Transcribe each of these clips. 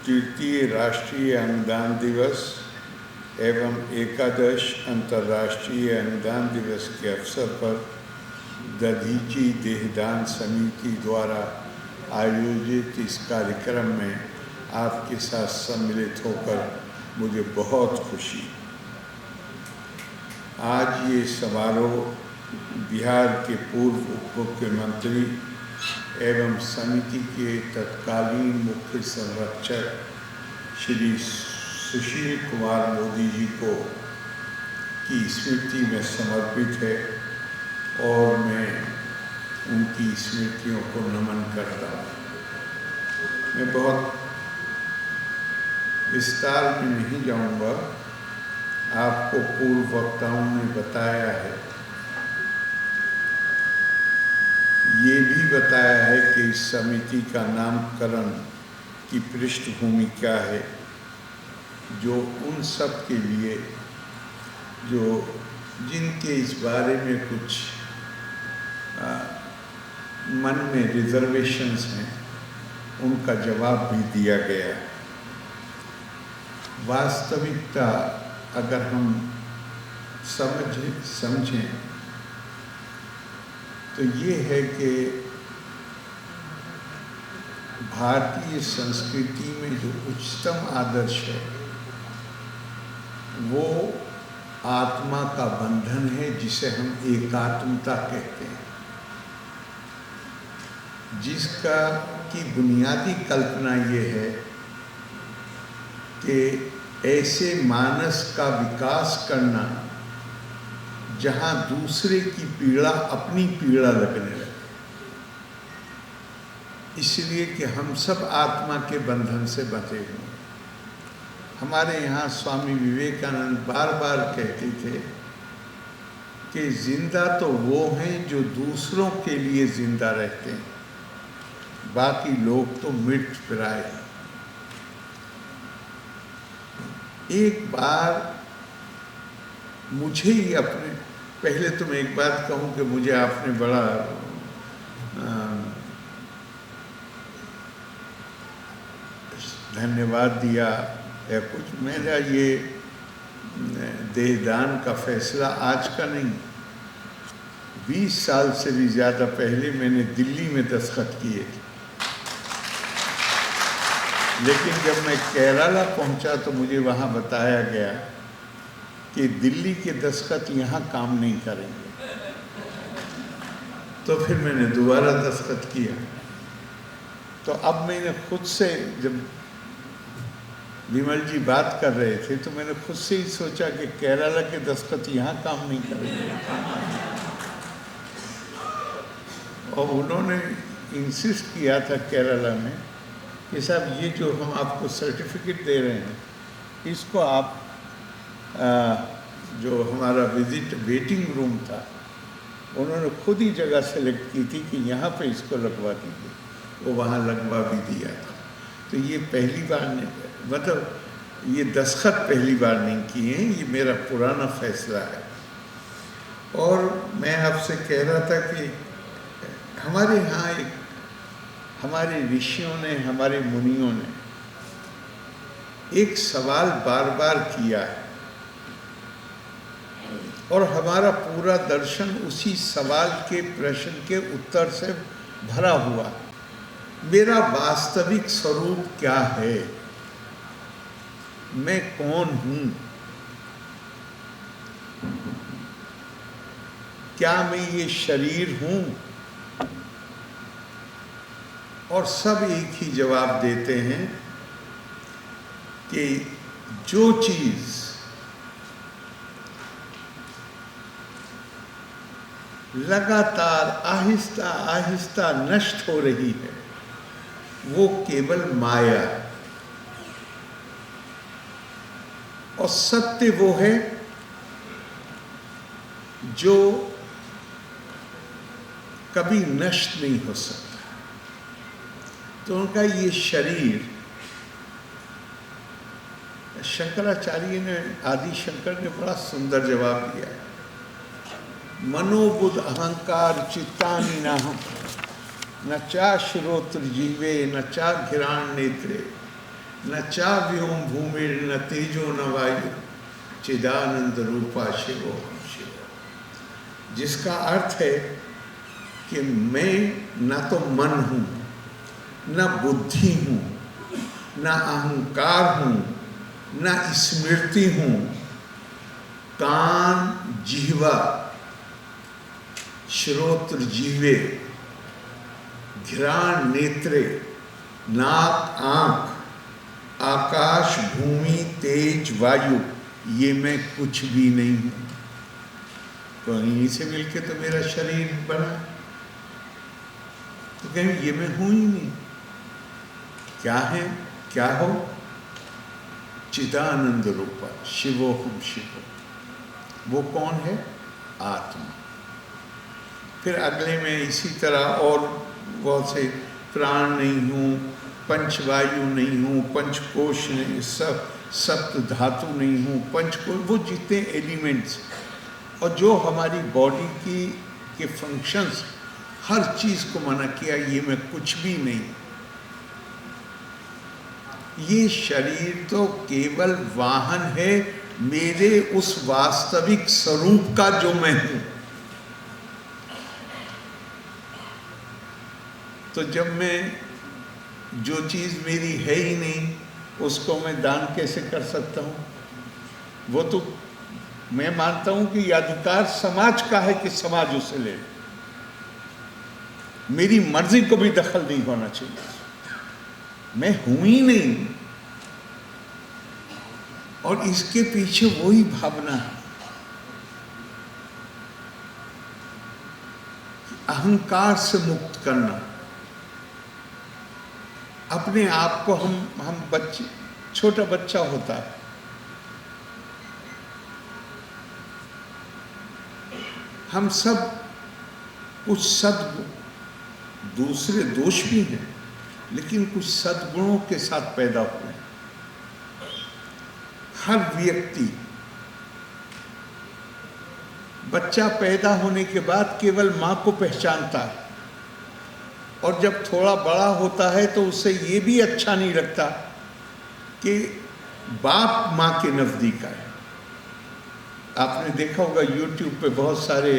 तृतीय राष्ट्रीय अंगदान दिवस एवं एकादश अंतर्राष्ट्रीय अंगदान दिवस के अवसर पर दधीची देहदान समिति द्वारा आयोजित इस कार्यक्रम में आपके साथ सम्मिलित होकर मुझे बहुत खुशी। आज ये समारोह बिहार के पूर्व उप मुख्यमंत्री एवं समिति के तत्कालीन मुख्य संरक्षक श्री सुशील कुमार मोदी जी को की स्मृति में समर्पित है और मैं उनकी स्मृतियों को नमन करता हूँ। मैं बहुत विस्तार में नहीं जाऊँगा, आपको पूर्व वक्ताओं ने बताया है, ये भी बताया है कि इस समिति का नामकरण की पृष्ठभूमि क्या है, जो उन सब के लिए जो जिनके इस बारे में कुछ मन में रिजर्वेशंस हैं, उनका जवाब भी दिया गया। वास्तविकता अगर हम समझें तो ये है कि भारतीय संस्कृति में जो उच्चतम आदर्श है वो आत्मा का बंधन है, जिसे हम एकात्मता कहते हैं, जिसका की बुनियादी कल्पना ये है कि ऐसे मानस का विकास करना जहाँ दूसरे की पीड़ा अपनी पीड़ा लगने लगे, इसलिए कि हम सब आत्मा के बंधन से बंधे हुए। हमारे यहाँ स्वामी विवेकानंद बार बार कहते थे कि जिंदा तो वो हैं जो दूसरों के लिए जिंदा रहते हैं, बाकी लोग तो मृत प्राय हैं। एक बार मुझे ही अपने, पहले तो मैं एक बात कहूँ कि मुझे आपने बड़ा धन्यवाद दिया या कुछ। मेरा ये देहदान का फैसला आज का नहीं, 20 साल से भी ज़्यादा पहले मैंने दिल्ली में दस्तखत किए थे, लेकिन जब मैं केरला पहुंचा तो मुझे वहाँ बताया गया कि दिल्ली के दस्तखत यहाँ काम नहीं करेंगे। तो फिर मैंने दोबारा दस्तखत किया। तो अब मैंने खुद से, जब विमल जी बात कर रहे थे तो मैंने खुद से ही सोचा कि केरला के दस्तखत यहाँ काम नहीं करेंगे। और उन्होंने इंसिस्ट किया था केरला में कि साहब ये जो हम आपको सर्टिफिकेट दे रहे हैं, इसको आप जो हमारा विजिट वेटिंग रूम था, उन्होंने खुद ही जगह सेलेक्ट की थी कि यहाँ पे इसको लगवा दीजिए, वो वहाँ लगवा भी दिया था। तो ये पहली बार नहीं, मतलब ये दस्तखत पहली बार नहीं किए हैं, ये मेरा पुराना फैसला है। और मैं आपसे कह रहा था कि हमारे यहाँ एक, हमारे ऋषियों ने, हमारे मुनियों ने एक सवाल बार बार किया है और हमारा पूरा दर्शन उसी सवाल के प्रश्न के उत्तर से भरा हुआ। मेरा वास्तविक स्वरूप क्या है, मैं कौन हूँ, क्या मैं ये शरीर हूँ? और सब एक ही जवाब देते हैं कि जो चीज़ लगातार आहिस्ता आहिस्ता नष्ट हो रही है वो केवल माया है, और सत्य वो है जो कभी नष्ट नहीं हो सकता। तो उनका ये शरीर, शंकराचार्य ने, आदि शंकर ने बड़ा सुंदर जवाब दिया है। मनोबुद्ध अहंकार चित्तानि नाहम न चा श्रोत्र जीवे न चा घिराण नेत्रे न चा व्योम भूमिर न तेजो न वायु चिदानंद रूपा शिवो शिव। जिसका अर्थ है कि मैं न तो मन हूँ, न बुद्धि हूँ, न अहंकार हूँ, न स्मृति हूँ। कान, जिह्वा, श्रोत्र जीवे, घ्राण नेत्रे, नाक आँख, आकाश भूमि तेज वायु, ये मैं कुछ भी नहीं हूँ। तो इन्हीं से मिलके तो मेरा शरीर बना। तो कहें ये मैं हूँ ही नहीं। क्या है, क्या हो? चिदानंद रूपा शिवोहम शिवो। वो कौन है? आत्मा। फिर अगले में इसी तरह और बहुत से प्राण नहीं हूँ, पंचवायु नहीं हूँ, पंचकोश नहीं, सप्त धातु नहीं हूँ, पंचकोश, वो जितने एलिमेंट्स और जो हमारी बॉडी की के फंक्शंस, हर चीज़ को मना किया, ये मैं कुछ भी नहीं। ये शरीर तो केवल वाहन है मेरे उस वास्तविक स्वरूप का जो मैं हूँ। तो जब मैं जो चीज़ मेरी है ही नहीं उसको मैं दान कैसे कर सकता हूँ? वो तो मैं मानता हूँ कि यह अधिकार समाज का है कि समाज उसे ले। मेरी मर्जी को भी दखल नहीं होना चाहिए। मैं हूं ही नहीं। और इसके पीछे वही भावना है, अहंकार से मुक्त करना अपने आप को। हम बच्चे, छोटा बच्चा होता है, हम सब कुछ दूसरे दोष भी हैं, लेकिन कुछ सद्गुणों के साथ पैदा हुए। हर व्यक्ति बच्चा पैदा होने के बाद केवल माँ को पहचानता है, और जब थोड़ा बड़ा होता है तो उसे ये भी अच्छा नहीं लगता कि बाप माँ के नज़दीक आए। आपने देखा होगा YouTube पे बहुत सारे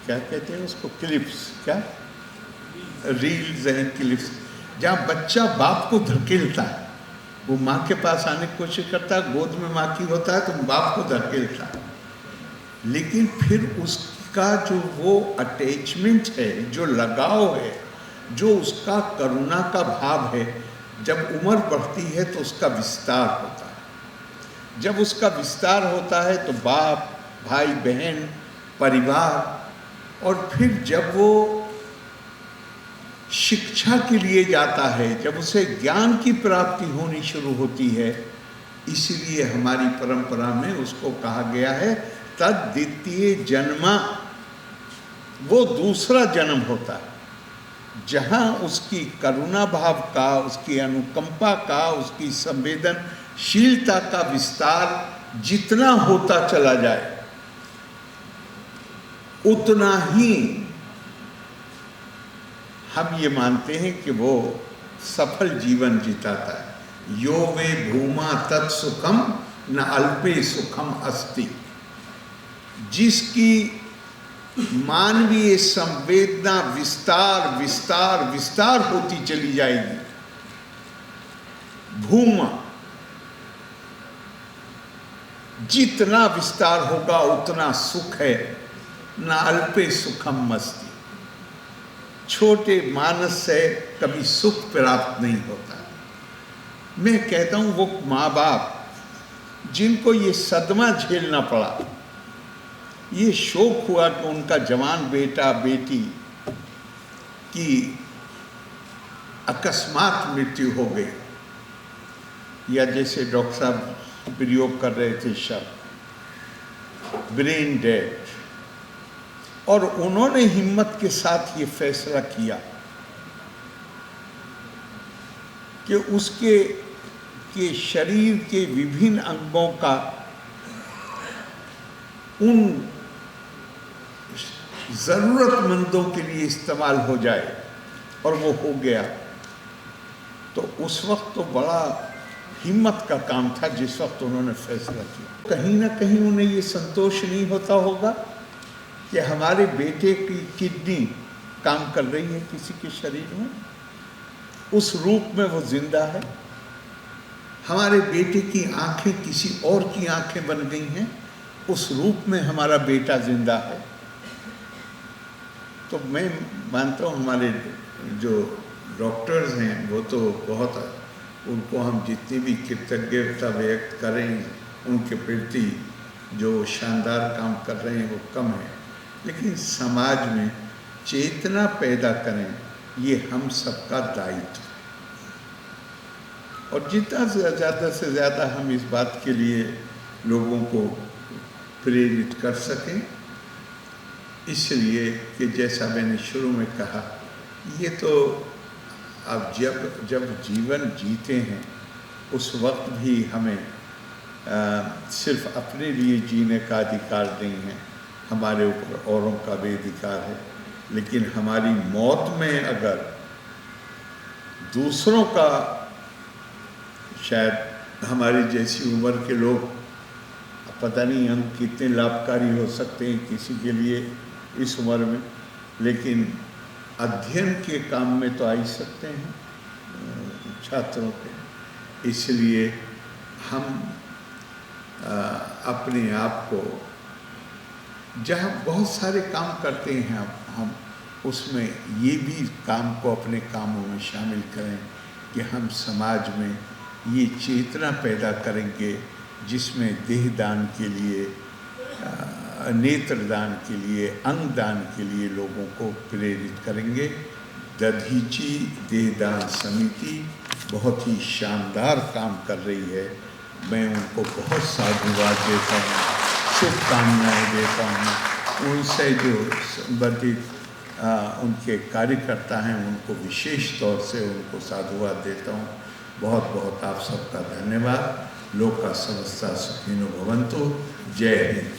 क्या कहते हैं उसको, क्लिप्स, क्या रील्स हैं, क्लिप्स, जहाँ बच्चा बाप को धकेलता है। वो माँ के पास आने की कोशिश करता है, गोद में माँ की होता है तो बाप को धकेलता है, लेकिन फिर उसका जो वो अटैचमेंट है, जो लगाव है, जो उसका करुणा का भाव है, जब उम्र बढ़ती है तो उसका विस्तार होता है। जब उसका विस्तार होता है तो बाप, भाई बहन, परिवार, और फिर जब वो शिक्षा के लिए जाता है, जब उसे ज्ञान की प्राप्ति होनी शुरू होती है, इसीलिए हमारी परंपरा में उसको कहा गया है तद द्वितीय जन्मा। वो दूसरा जन्म होता है जहाँ उसकी करुणा भाव का, उसकी अनुकंपा का, उसकी संवेदनशीलता का विस्तार जितना होता चला जाए उतना ही हम ये मानते हैं कि वो सफल जीवन जीताता है। यो वे भूमा तत्सुखम न अल्पे सुखम अस्ति। जिसकी मानवीय संवेदना विस्तार विस्तार विस्तार होती चली जाएगी, भूमा जितना विस्तार होगा उतना सुख है। न अल्पे सुखम मस्ती। छोटे मानस से कभी सुख प्राप्त नहीं होता। मैं कहता हूँ वो माँ बाप जिनको ये सदमा झेलना पड़ा, ये शोक हुआ कि उनका जवान बेटा बेटी की अकस्मात मृत्यु हो गई, या जैसे डॉक्टर साहब प्रयोग कर रहे थे शब्द ब्रेन डेड, और उन्होंने हिम्मत के साथ ये फैसला किया कि उसके के शरीर के विभिन्न अंगों का उन ज़रूरतमंदों के लिए इस्तेमाल हो जाए, और वो हो गया। तो उस वक्त तो बड़ा हिम्मत का काम था जिस वक्त उन्होंने फैसला किया। कहीं ना कहीं उन्हें ये संतोष नहीं होता होगा कि हमारे बेटे की किडनी काम कर रही है किसी के शरीर में, उस रूप में वो जिंदा है। हमारे बेटे की आंखें किसी और की आंखें बन गई हैं, उस रूप में हमारा बेटा जिंदा है। तो मैं मानता हूँ हमारे जो डॉक्टर्स हैं वो तो बहुत, उनको हम जितनी भी कृतज्ञता व्यक्त करें उनके प्रति, जो शानदार काम कर रहे हैं वो कम है। लेकिन समाज में चेतना पैदा करें, ये हम सबका दायित्व है। और जितना ज़्यादा से ज़्यादा हम इस बात के लिए लोगों को प्रेरित कर सकें, इसलिए कि जैसा मैंने शुरू में कहा, ये तो अब जब जीवन जीते हैं उस वक्त भी हमें सिर्फ अपने लिए जीने का अधिकार नहीं है, हमारे ऊपर औरों का भी अधिकार है। लेकिन हमारी मौत में अगर दूसरों का, शायद हमारी जैसी उम्र के लोग, पता नहीं हम कितने लाभकारी हो सकते हैं किसी के लिए इस उम्र में, लेकिन अध्ययन के काम में तो आ ही सकते हैं छात्रों के। इसलिए हम अपने आप को, जहाँ बहुत सारे काम करते हैं हम उसमें ये भी काम को अपने कामों में शामिल करें कि हम समाज में ये चेतना पैदा करेंगे जिसमें देहदान के लिए, नेत्रदान के लिए, अंगदान के लिए लोगों को प्रेरित करेंगे। दधीची देहदान समिति बहुत ही शानदार काम कर रही है। मैं उनको बहुत साधुवाद देता हूँ, शुभकामनाएँ देता हूँ। उनसे जो संबंधित उनके कार्यकर्ता हैं उनको विशेष तौर से उनको साधुवाद देता हूँ। बहुत बहुत आप सबका धन्यवाद। लोका समस्ता सुखिनो भवन्तु। जय हिंद।